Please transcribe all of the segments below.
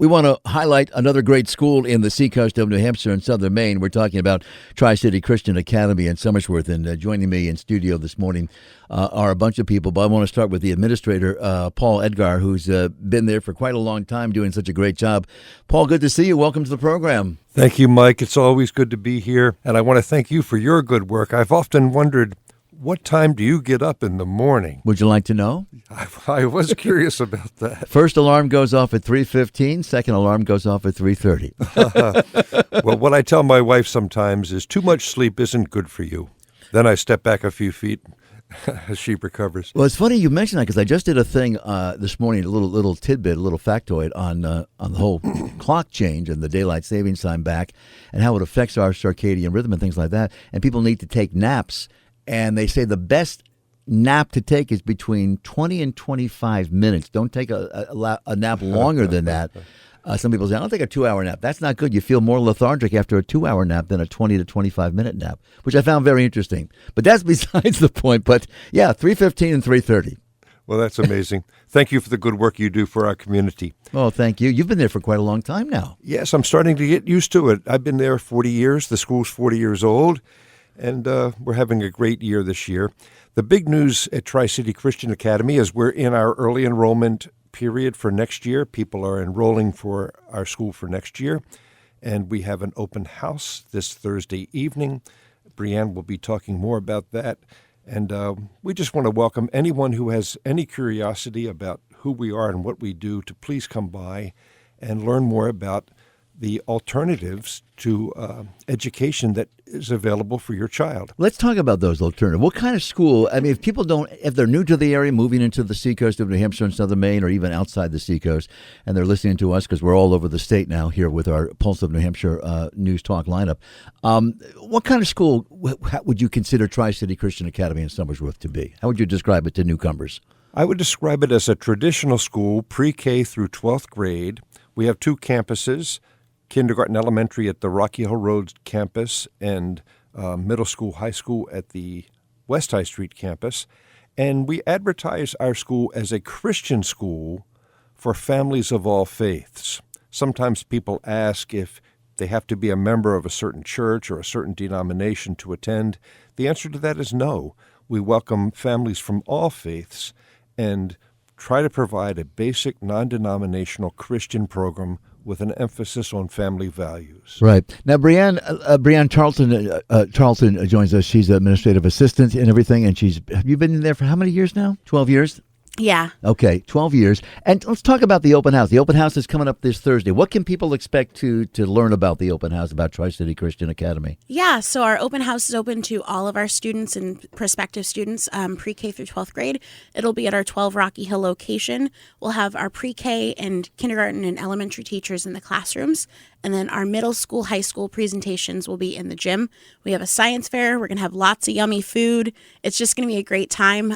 We want to highlight another great school in the seacoast of New Hampshire and southern Maine. We're talking about Tri-City Christian Academy in Somersworth. And joining me in studio this morning are a bunch of people. But I want to start with the administrator, Paul Edgar, who's been there for quite a long time doing such a great job. Paul, good to see you. Welcome to the program. Thank you, Mike. It's always good to be here. And I want to thank you for your good work. I've often wondered, what time do you get up in the morning? Would you like to know? I was curious about that. First alarm goes off at 3:15. Second alarm goes off at 3:30. Well, what I tell my wife sometimes is too much sleep isn't good for you. Then I step back a few feet as she recovers. Well, it's funny you mention that because I just did a thing this morning, a little tidbit, a little factoid on the whole clock change and the daylight savings time back and how it affects our circadian rhythm and things like that. And people need to take naps. And they say the best nap to take is between 20 and 25 minutes. Don't take a nap longer than that. Some people say, I don't take a 2-hour nap. That's not good. You feel more lethargic after a 2-hour nap than a 20 to 25-minute nap, which I found very interesting. But that's besides the point. But, yeah, 3:15 and 3:30. Well, that's amazing. Thank you for the good work you do for our community. Oh, thank you. You've been there for quite a long time now. Yes, I'm starting to get used to it. I've been there 40 years. The school's 40 years old. And we're having a great year this year. The big news at Tri-City Christian Academy is we're in our early enrollment period for next year. People are enrolling for our school for next year. And we have an open house this Thursday evening. Brianne will be talking more about that. And we just want to welcome anyone who has any curiosity about who we are and what we do to please come by and learn more about the alternatives to education that is available for your child. Let's talk about those alternatives. What kind of school? I mean, if they're new to the area, moving into the seacoast of New Hampshire and southern Maine, or even outside the seacoast, and they're listening to us because we're all over the state now here with our Pulse of New Hampshire News Talk lineup. What kind of school would you consider Tri-City Christian Academy in Somersworth to be? How would you describe it to newcomers? I would describe it as a traditional school, pre-K through 12th grade. We have 2 campuses. Kindergarten, elementary at the Rocky Hill Road campus, and middle school, high school at the West High Street campus. And we advertise our school as a Christian school for families of all faiths. Sometimes people ask if they have to be a member of a certain church or a certain denomination to attend. The answer to that is no. We welcome families from all faiths and try to provide a basic non-denominational Christian program with an emphasis on family values. Right. Now, Brianne Tarleton joins us. She's an administrative assistant and everything, and have you been in there for how many years now? 12 years? Yeah. Okay, 12 years. And let's talk about the open house. The open house is coming up this Thursday. What can people expect to learn about the open house, about Tri-City Christian Academy? Yeah, so our open house is open to all of our students and prospective students, pre-K through 12th grade. It'll be at our 12 Rocky Hill location. We'll have our pre-K and kindergarten and elementary teachers in the classrooms. And then our middle school, high school presentations will be in the gym. We have a science fair. We're going to have lots of yummy food. It's just going to be a great time.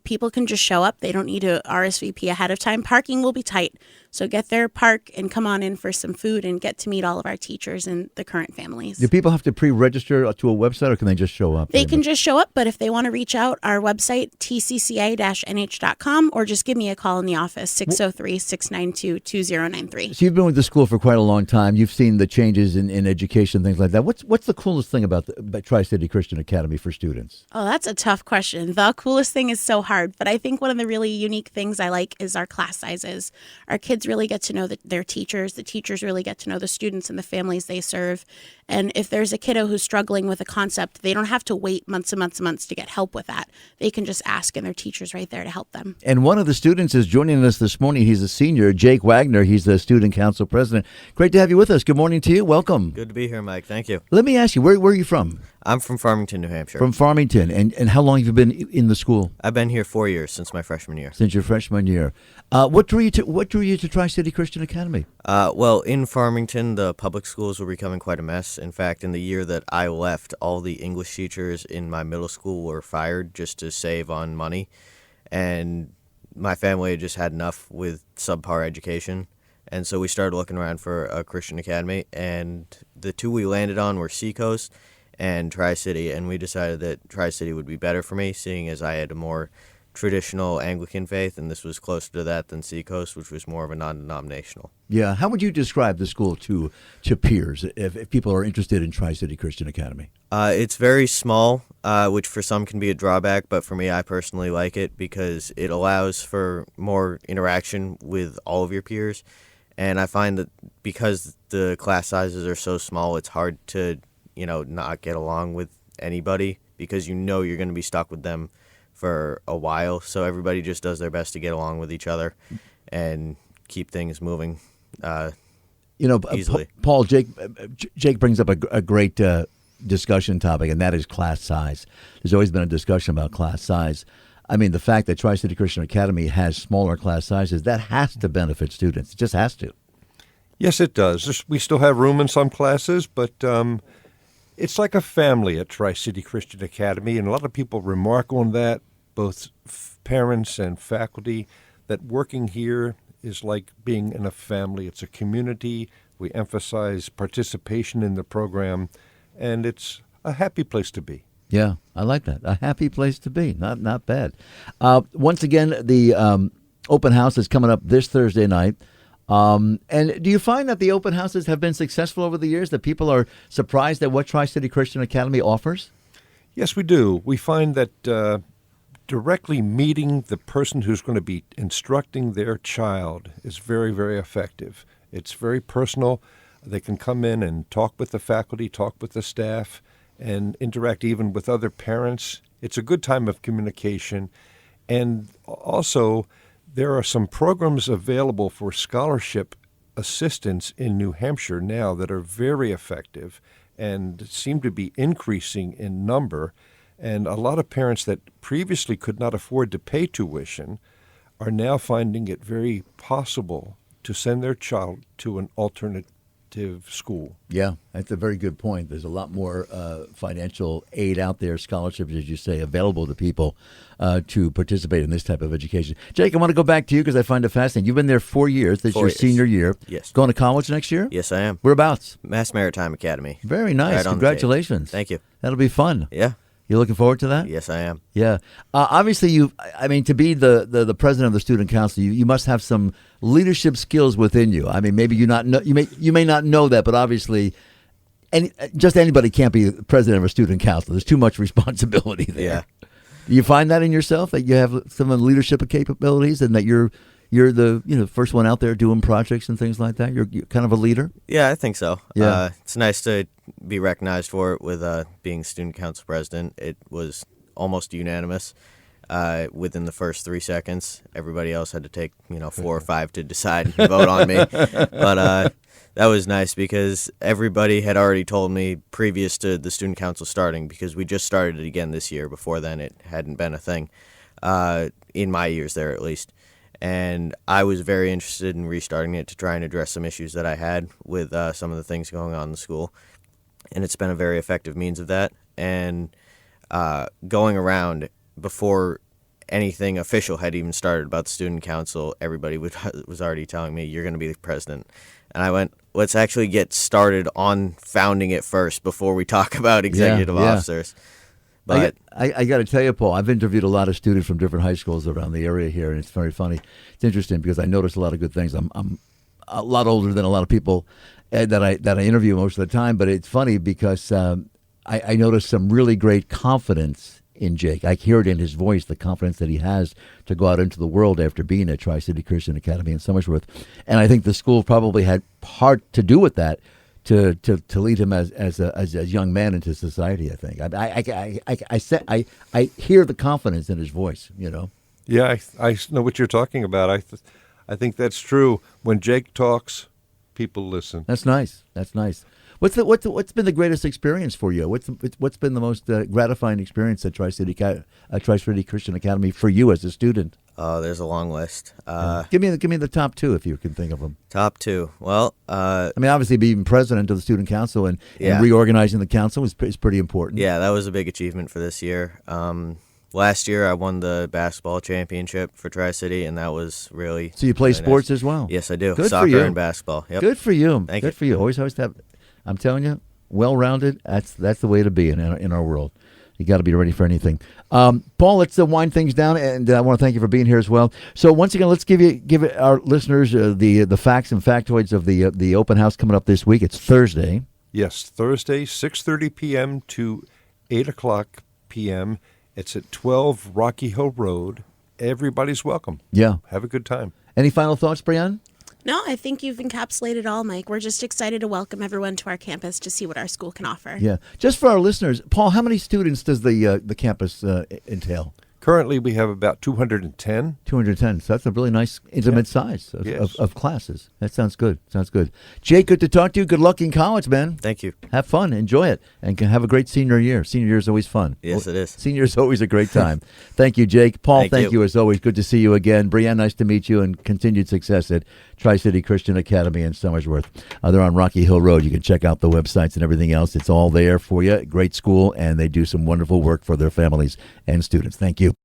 People can just show up. They don't need to RSVP ahead of time. Parking will be tight. So get there, park, and come on in for some food and get to meet all of our teachers and the current families. Do people have to pre-register to a website, or can they just show up? They can just show up, but if they want to reach out, our website, tcca-nh.com, or just give me a call in the office, 603-692-2093. So you've been with the school for quite a long time. You've seen the changes in education, things like that. What's the coolest thing about Tri-City Christian Academy for students? Oh, that's a tough question. The coolest thing is so hard, but I think one of the really unique things I like is our class sizes. Our kids really get to know their teachers. The teachers really get to know the students and the families they serve. And if there's a kiddo who's struggling with a concept, they don't have to wait months and months and months to get help with that. They can just ask, and their teacher's right there to help them. And one of the students is joining us this morning. He's a senior, Jake Wagner. He's the student council president. Great to have you with us. Good morning to you. Welcome. Good to be here, Mike. Thank you. Let me ask you, where are you from? I'm from Farmington, New Hampshire. From Farmington. And how long have you been in the school? I've been here 4 years, since my freshman year. Since your freshman year. What drew you to Tri-City Christian Academy? Well, in Farmington, the public schools were becoming quite a mess. In fact, in the year that I left, all the English teachers in my middle school were fired just to save on money. And my family had just had enough with subpar education. And so we started looking around for a Christian academy. And the 2 we landed on were Seacoast and Tri-City. And we decided that Tri-City would be better for me, seeing as I had a more traditional Anglican faith, and this was closer to that than Seacoast, which was more of a non-denominational. Yeah. How would you describe the school to peers if people are interested in Tri-City Christian Academy? It's very small, which for some can be a drawback, but for me, I personally like it because it allows for more interaction with all of your peers. And I find that because the class sizes are so small, it's hard to, not get along with anybody because you're going to be stuck with them for a while. So everybody just does their best to get along with each other and keep things moving easily. Paul, Jake brings up a great discussion topic, and that is class size. There's always been a discussion about class size. I mean, the fact that Tri-City Christian Academy has smaller class sizes, that has to benefit students. It just has to. Yes, it does. We still have room in some classes, but it's like a family at Tri-City Christian Academy, and a lot of people remark on that, both parents and faculty, that working here is like being in a family. It's a community. We emphasize participation in the program, and it's a happy place to be. Yeah, I like that. A happy place to be. Not bad. Once again, the open house is coming up this Thursday night. And do you find that the open houses have been successful over the years, that people are surprised at what Tri-City Christian Academy offers? Yes, we do. We find that directly meeting the person who's going to be instructing their child is very, very effective. It's very personal. They can come in and talk with the faculty, talk with the staff, and interact even with other parents. It's a good time of communication. And also, there are some programs available for scholarship assistance in New Hampshire now that are very effective and seem to be increasing in number. And a lot of parents that previously could not afford to pay tuition are now finding it very possible to send their child to an alternative school. Yeah, that's a very good point. There's a lot more financial aid out there, scholarships, as you say, available to people to participate in this type of education. Jake, I want to go back to you because I find it fascinating. You've been there 4 years. This is your senior year. Yes. Going to college next year? Yes, I am. Whereabouts? Mass Maritime Academy. Very nice. Right on the Congratulations. Thank you. That'll be fun. Yeah. You looking forward to that? Yes, I am. Yeah. Obviously, to be the president of the student council, you must have some leadership skills within you. I mean, maybe you may not know that, but obviously, just anybody can't be the president of a student council. There's too much responsibility there. Yeah. Do you find that in yourself, that you have some leadership capabilities, and that you're the first one out there doing projects and things like that? You're kind of a leader? Yeah, I think so. Yeah. It's nice to be recognized for it with being student council president. It was almost unanimous within the first 3 seconds. Everybody else had to take 4 or 5 to decide and vote on me. But that was nice because everybody had already told me previous to the student council starting, because we just started it again this year. Before then, it hadn't been a thing in my years there, at least. And I was very interested in restarting it to try and address some issues that I had with some of the things going on in the school. And it's been a very effective means of that. And going around before anything official had even started about the student council, everybody was already telling me, you're going to be the president. And I went, let's actually get started on founding it first before we talk about executive officers. But I got to tell you, Paul, I've interviewed a lot of students from different high schools around the area here, and it's very funny. It's interesting because I noticed a lot of good things. I'm a lot older than a lot of people that I interview most of the time, but it's funny because I noticed some really great confidence in Jake. I hear it in his voice, the confidence that he has to go out into the world after being at Tri-City Christian Academy in Somersworth. And I think the school probably had part to do with that, to lead him as a young man into society. I think I hear the confidence in his voice. Yeah, I know what you're talking about. I think that's true. When Jake talks, people listen. That's nice. What's been the greatest experience for you? What's been the most gratifying experience at Tri-City Christian Academy for you as a student? There's a long list. Give me the top 2 if you can think of them. Top 2. Well, obviously being president of the student council and reorganizing the council is pretty important. Yeah, that was a big achievement for this year. Last year I won the basketball championship for Tri-City, and that was really. So you play really sports nice. As well? Yes, I do. Good Soccer for you. And basketball. Yep. Good for you. Thank you. Always have. I'm telling you, well-rounded. That's the way to be in our world. You got to be ready for anything. Paul, let's wind things down, and I want to thank you for being here as well. So once again, let's give our listeners the facts and factoids of the open house coming up this week. It's Thursday. Yes, Thursday, 6:30 p.m. to 8 o'clock p.m. It's at 12 Rocky Hill Road. Everybody's welcome. Yeah. Have a good time. Any final thoughts, Brianne? No, I think you've encapsulated all, Mike. We're just excited to welcome everyone to our campus to see what our school can offer. Yeah. Just for our listeners, Paul, how many students does the campus entail? Currently, we have about 210. 210. So that's a really nice, intimate size Yes. of classes. That sounds good. Sounds good. Jake, good to talk to you. Good luck in college, man. Thank you. Have fun. Enjoy it. And have a great senior year. Senior year is always fun. Yes, it is. Senior is always a great time. Thank you, Jake. Paul, thank you as always. Good to see you again. Brianne, nice to meet you, and continued success at Tri-City Christian Academy in Somersworth. They're on Rocky Hill Road. You can check out the websites and everything else. It's all there for you. Great school, and they do some wonderful work for their families and students. Thank you.